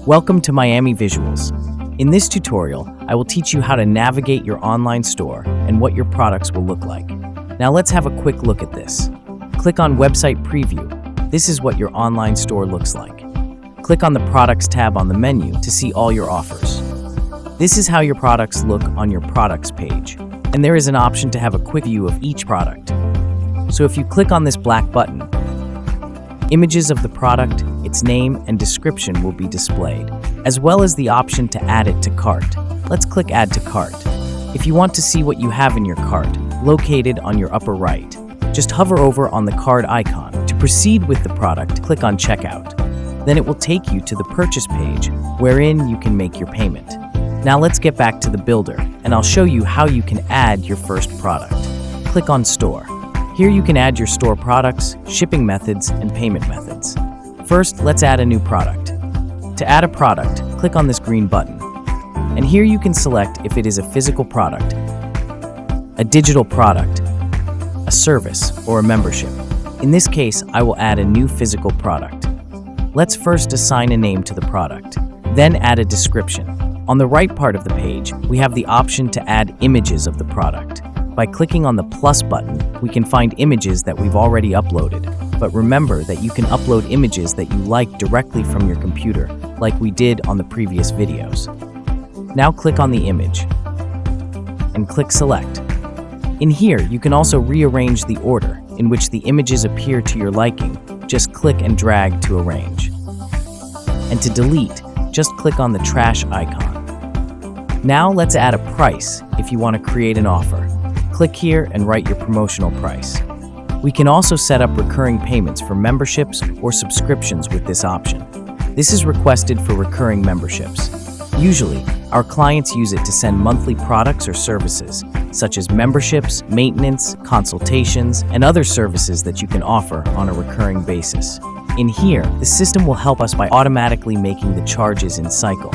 Welcome to Miami Visuals. In this tutorial, I will teach you how to navigate your online store and what your products will look like. Now let's have a quick look at this. Click on Website Preview. This is what your online store looks like. Click on the Products tab on the menu to see all your offers. This is how your products look on your Products page, and there is an option to have a quick view of each product. So if you click on this black button, images of the product, its name, and description will be displayed, as well as the option to add it to cart. Let's click Add to Cart. If you want to see what you have in your cart, located on your upper right, just hover over on the card icon. To proceed with the product, click on Checkout. Then it will take you to the purchase page, wherein you can make your payment. Now let's get back to the builder, and I'll show you how you can add your first product. Click on Store. Here you can add your store products, shipping methods, and payment methods. First, let's add a new product. To add a product, click on this green button. And here you can select if it is a physical product, a digital product, a service, or a membership. In this case, I will add a new physical product. Let's first assign a name to the product, then add a description. On the right part of the page, we have the option to add images of the product. By clicking on the plus button, we can find images that we've already uploaded. But remember that you can upload images that you like directly from your computer, like we did on the previous videos. Now click on the image and click Select. In here, you can also rearrange the order in which the images appear to your liking. Just click and drag to arrange. And to delete, just click on the trash icon. Now let's add a price if you want to create an offer. Click here and write your promotional price. We can also set up recurring payments for memberships or subscriptions with this option. This is requested for recurring memberships. Usually, our clients use it to send monthly products or services, such as memberships, maintenance, consultations, and other services that you can offer on a recurring basis. In here, the system will help us by automatically making the charges in cycle.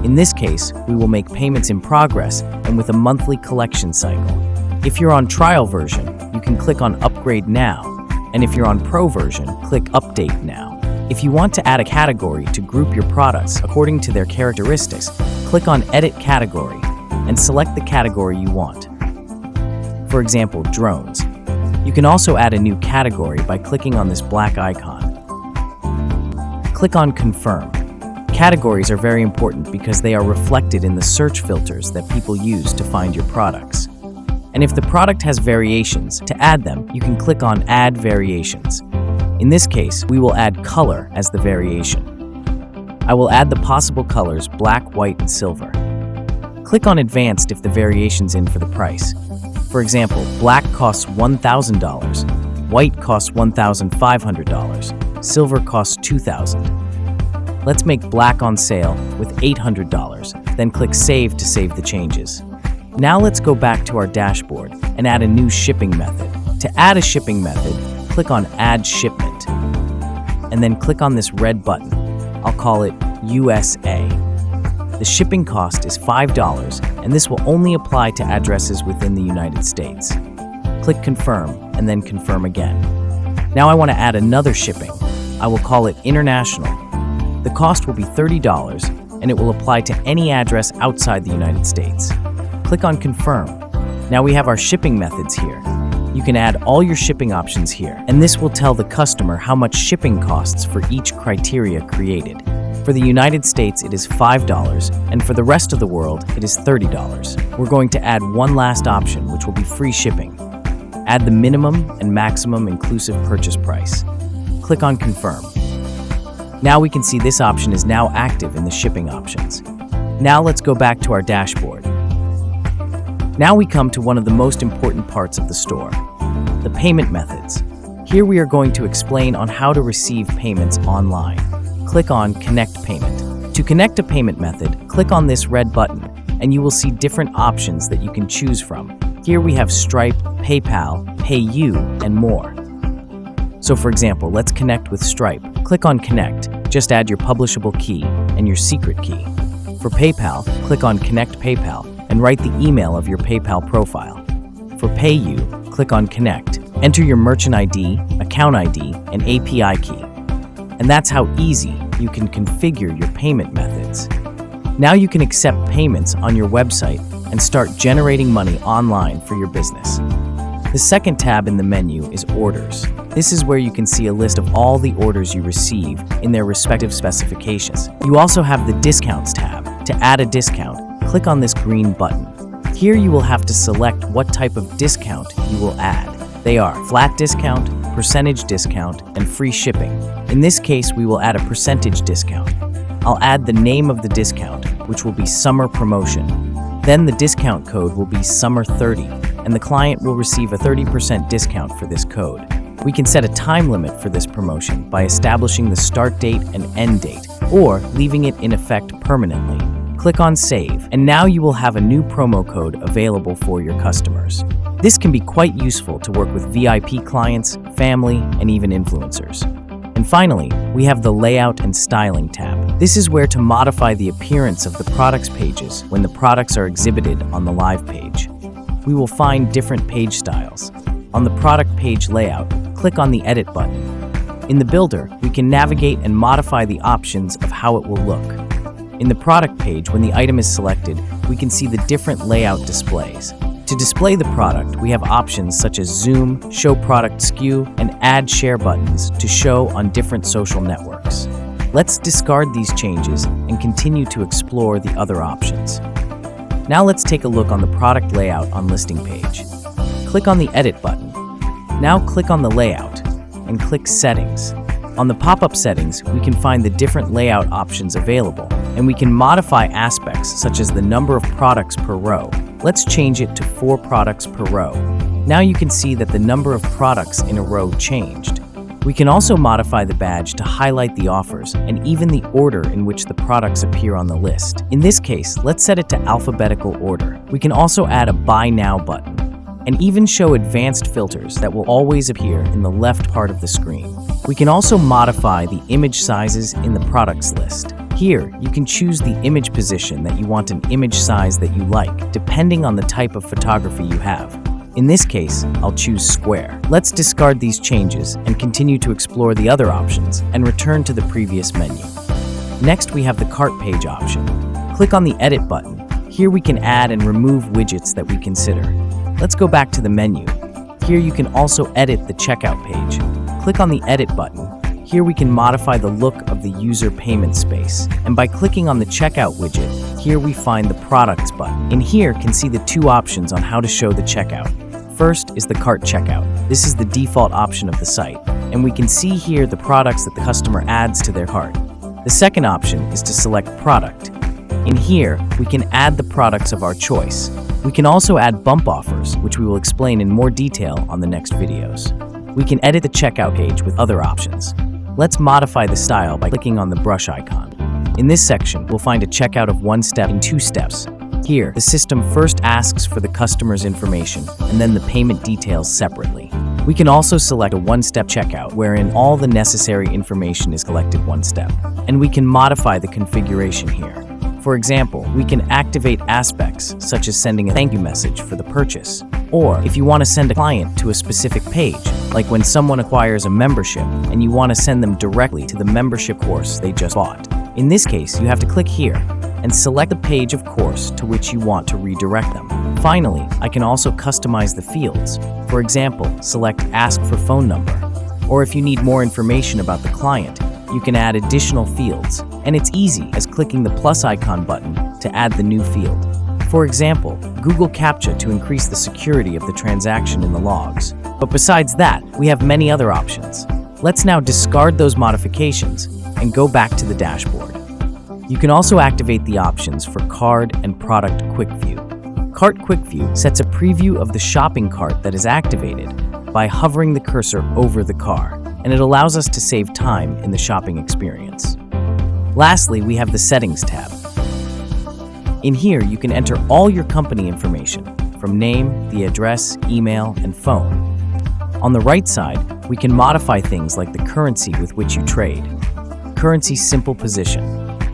In this case, we will make payments in progress and with a monthly collection cycle. If you're on trial version, you can click on Upgrade Now, and if you're on Pro version, click Update Now. If you want to add a category to group your products according to their characteristics, click on Edit Category and select the category you want. For example, drones. You can also add a new category by clicking on this black icon. Click on Confirm. Categories are very important because they are reflected in the search filters that people use to find your products. And if the product has variations, to add them, you can click on Add Variations. In this case, we will add color as the variation. I will add the possible colors black, white, and silver. Click on Advanced if the variation's in for the price. For example, black costs $1,000, white costs $1,500, silver costs $2,000. Let's make black on sale with $800, then click Save to save the changes. Now let's go back to our dashboard and add a new shipping method. To add a shipping method, click on Add Shipment, and then click on this red button. I'll call it USA. The shipping cost is $5, and this will only apply to addresses within the United States. Click Confirm, and then confirm again. Now I want to add another shipping. I will call it International. The cost will be $30, and it will apply to any address outside the United States. Click on Confirm. Now we have our shipping methods here. You can add all your shipping options here, and this will tell the customer how much shipping costs for each criteria created. For the United States, it is $5, and for the rest of the world, it is $30. We're going to add one last option, which will be free shipping. Add the minimum and maximum inclusive purchase price. Click on Confirm. Now we can see this option is now active in the shipping options. Now let's go back to our dashboard. Now we come to one of the most important parts of the store, the payment methods. Here we are going to explain on how to receive payments online. Click on Connect Payment. To connect a payment method, click on this red button, and you will see different options that you can choose from. Here we have Stripe, PayPal, PayU, and more. So for example, let's connect with Stripe. Click on Connect. Just add your publishable key and your secret key. For PayPal, click on Connect PayPal and write the email of your PayPal profile. For PayU, click on Connect. Enter your merchant ID, account ID, and API key. And that's how easy you can configure your payment methods. Now you can accept payments on your website and start generating money online for your business. The second tab in the menu is Orders. This is where you can see a list of all the orders you receive in their respective specifications. You also have the Discounts tab. To add a discount, click on this green button. Here you will have to select what type of discount you will add. They are flat discount, percentage discount, and free shipping. In this case, we will add a percentage discount. I'll add the name of the discount, which will be Summer Promotion. Then the discount code will be Summer30, and the client will receive a 30% discount for this code. We can set a time limit for this promotion by establishing the start date and end date, or leaving it in effect permanently. Click on Save, and now you will have a new promo code available for your customers. This can be quite useful to work with VIP clients, family, and even influencers. And finally, we have the Layout and Styling tab. This is where to modify the appearance of the products pages when the products are exhibited on the live page. We will find different page styles. On the product page layout, click on the Edit button. In the Builder, we can navigate and modify the options of how it will look. In the product page, when the item is selected, we can see the different layout displays. To display the product, we have options such as Zoom, Show Product SKU, and Add Share buttons to show on different social networks. Let's discard these changes and continue to explore the other options. Now let's take a look on the product layout on listing page. Click on the Edit button. Now click on the Layout and click Settings. On the pop-up settings, we can find the different layout options available, and we can modify aspects such as the number of products per row. Let's change it to 4 products per row. Now you can see that the number of products in a row changed. We can also modify the badge to highlight the offers and even the order in which the products appear on the list. In this case, let's set it to alphabetical order. We can also add a Buy Now button and even show advanced filters that will always appear in the left part of the screen. We can also modify the image sizes in the products list. Here, you can choose the image position that you want an image size that you like, depending on the type of photography you have. In this case, I'll choose square. Let's discard these changes and continue to explore the other options and return to the previous menu. Next, we have the cart page option. Click on the Edit button. Here we can add and remove widgets that we consider. Let's go back to the menu. Here you can also edit the checkout page. Click on the Edit button. Here we can modify the look of the user payment space. And by clicking on the checkout widget, here we find the Products button. In here can see the 2 options on how to show the checkout. First is the cart checkout. This is the default option of the site, and we can see here the products that the customer adds to their cart. The second option is to select Product. In here, we can add the products of our choice. We can also add bump offers, which we will explain in more detail on the next videos. We can edit the checkout page with other options. Let's modify the style by clicking on the brush icon. In this section, we'll find a checkout of 1 step and 2 steps. Here, the system first asks for the customer's information and then the payment details separately. We can also select a 1-step checkout wherein all the necessary information is collected 1 step. And we can modify the configuration here. For example, we can activate aspects such as sending a thank you message for the purchase. Or if you want to send a client to a specific page, like when someone acquires a membership and you want to send them directly to the membership course they just bought. In this case, you have to click here and select the page of course to which you want to redirect them. Finally, I can also customize the fields. For example, select Ask for Phone Number. Or if you need more information about the client, you can add additional fields. And it's easy as clicking the plus icon button to add the new field. For example, Google CAPTCHA to increase the security of the transaction in the logs. But besides that, we have many other options. Let's now discard those modifications and go back to the dashboard. You can also activate the options for Card and Product Quick View. Cart Quick View sets a preview of the shopping cart that is activated by hovering the cursor over the car, and it allows us to save time in the shopping experience. Lastly, we have the Settings tab. In here, you can enter all your company information, from name, the address, email, and phone. On the right side, we can modify things like the currency with which you trade, currency simple position,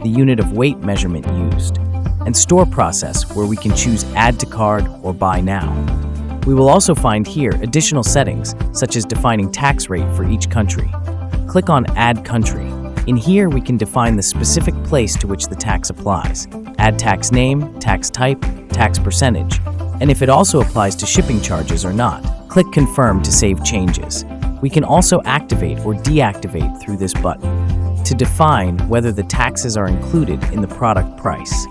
the unit of weight measurement used, and store process where we can choose Add to Card or Buy Now. We will also find here additional settings, such as defining tax rate for each country. Click on Add Country. In here, we can define the specific place to which the tax applies, add tax name, tax type, tax percentage, and if it also applies to shipping charges or not. Click Confirm to save changes. We can also activate or deactivate through this button to define whether the taxes are included in the product price.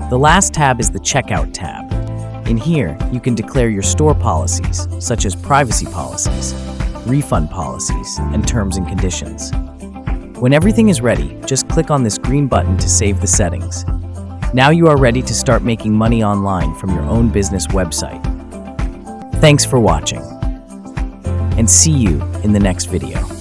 The last tab is the Checkout tab. In here, you can declare your store policies, such as privacy policies, refund policies, and terms and conditions. When everything is ready, just click on this green button to save the settings. Now you are ready to start making money online from your own business website. Thanks for watching, and see you in the next video.